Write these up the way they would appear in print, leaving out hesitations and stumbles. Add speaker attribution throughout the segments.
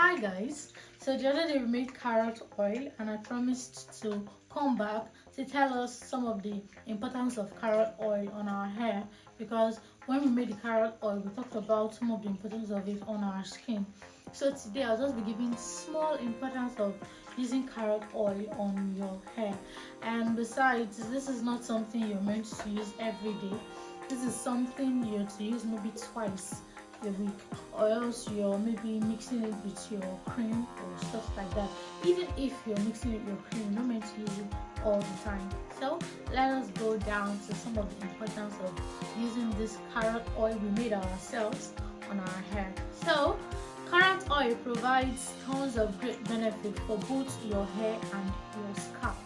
Speaker 1: Hi guys, so the other day we made carrot oil and I promised to come back to tell us some of the importance of carrot oil on our hair, because when we made the carrot oil we talked about some of the importance of it on our skin. So today I'll just be giving small importance of using carrot oil on your hair. And besides, this is not something you're meant to use every day. This is something you're to use maybe twice a week, or else you're maybe mixing it with your cream or stuff like that. Even if you're mixing it with your cream, you're not meant to use it all the time. So let us go down to some of the importance of using this carrot oil we made ourselves on our hair. So carrot oil provides tons of great benefit for both your hair and your scalp.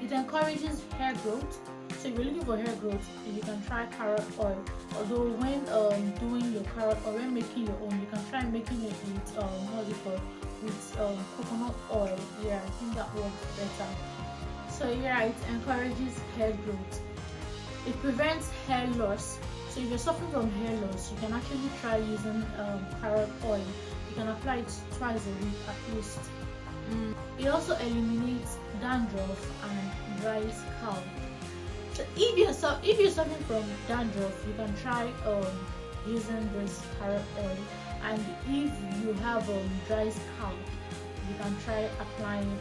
Speaker 1: It encourages hair growth. So if you're looking for hair growth, you can try carrot oil. Although when doing your carrot oil, when making your own, you can try making it with with coconut oil. Yeah, I think that works better. So yeah, it encourages hair growth. It prevents hair loss. So if you're suffering from hair loss, you can actually try using carrot oil. You can apply it twice a week at least. It also eliminates dandruff and dry scalp. So if you're suffering from dandruff, you can try using this carrot oil. And if you have dry scalp, you can try applying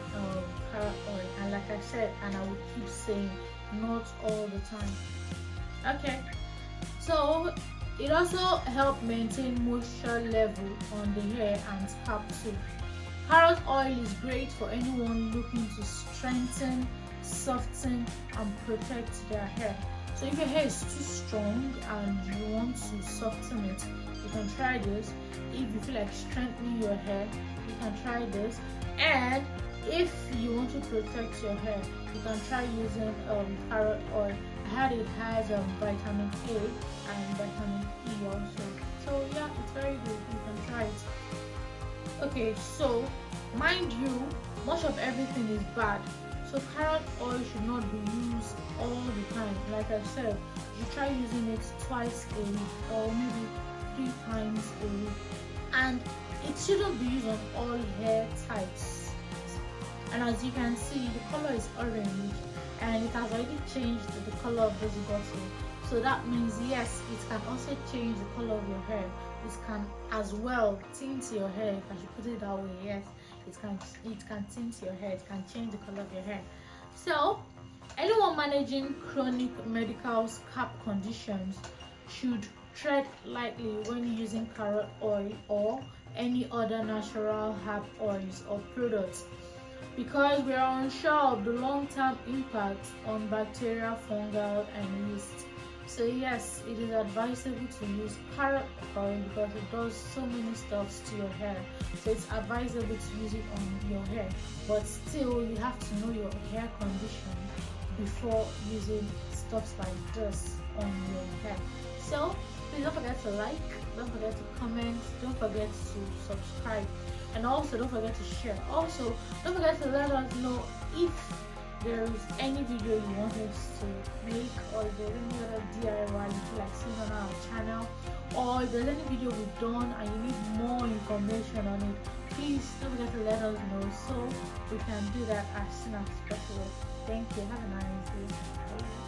Speaker 1: carrot oil. And like I said, and I will keep saying, not all the time. Okay, so it also helps maintain moisture level on the hair and scalp too. Carrot oil is great for anyone looking to strengthen, soften and protect their hair. So if your hair is too strong and you want to soften it, you can try this. If you feel like strengthening your hair, you can try this. And if you want to protect your hair, you can try using carrot oil. I heard it has vitamin A and vitamin E also. So yeah, it's very good. You can try it. Okay, so mind you, much of everything is bad. So carrot oil should not be used all the time. Like I said, you try using it twice a week or maybe 3 times a week. And it shouldn't be used on all hair types. And as you can see, the color is orange and it has already changed the color of this bottle. So that means yes, it can also change the color of your hair. It can as well tint your hair, if I should put it that way. Yes, it can tint your hair, it can change the color of your hair. So anyone managing chronic medical scalp conditions should tread lightly when using carrot oil or any other natural herb oils or products, because we are unsure of the long-term impact on bacteria, fungal and yeast. So yes, it is advisable to use carrot oil because it does so many stuffs to your hair. So it's advisable to use it on your hair, but still you have to know your hair condition before using stuffs like this on your hair. So please don't forget to like, don't forget to comment, don't forget to subscribe, and also don't forget to share. Also don't forget to let us know if there is any video you want us to make, or if there's any other DIY you feel like seeing on our channel, or if there's any video we've done and you need more information on it, please don't forget to let us know so we can do that as soon as possible. Thank you. Have a nice day. Bye.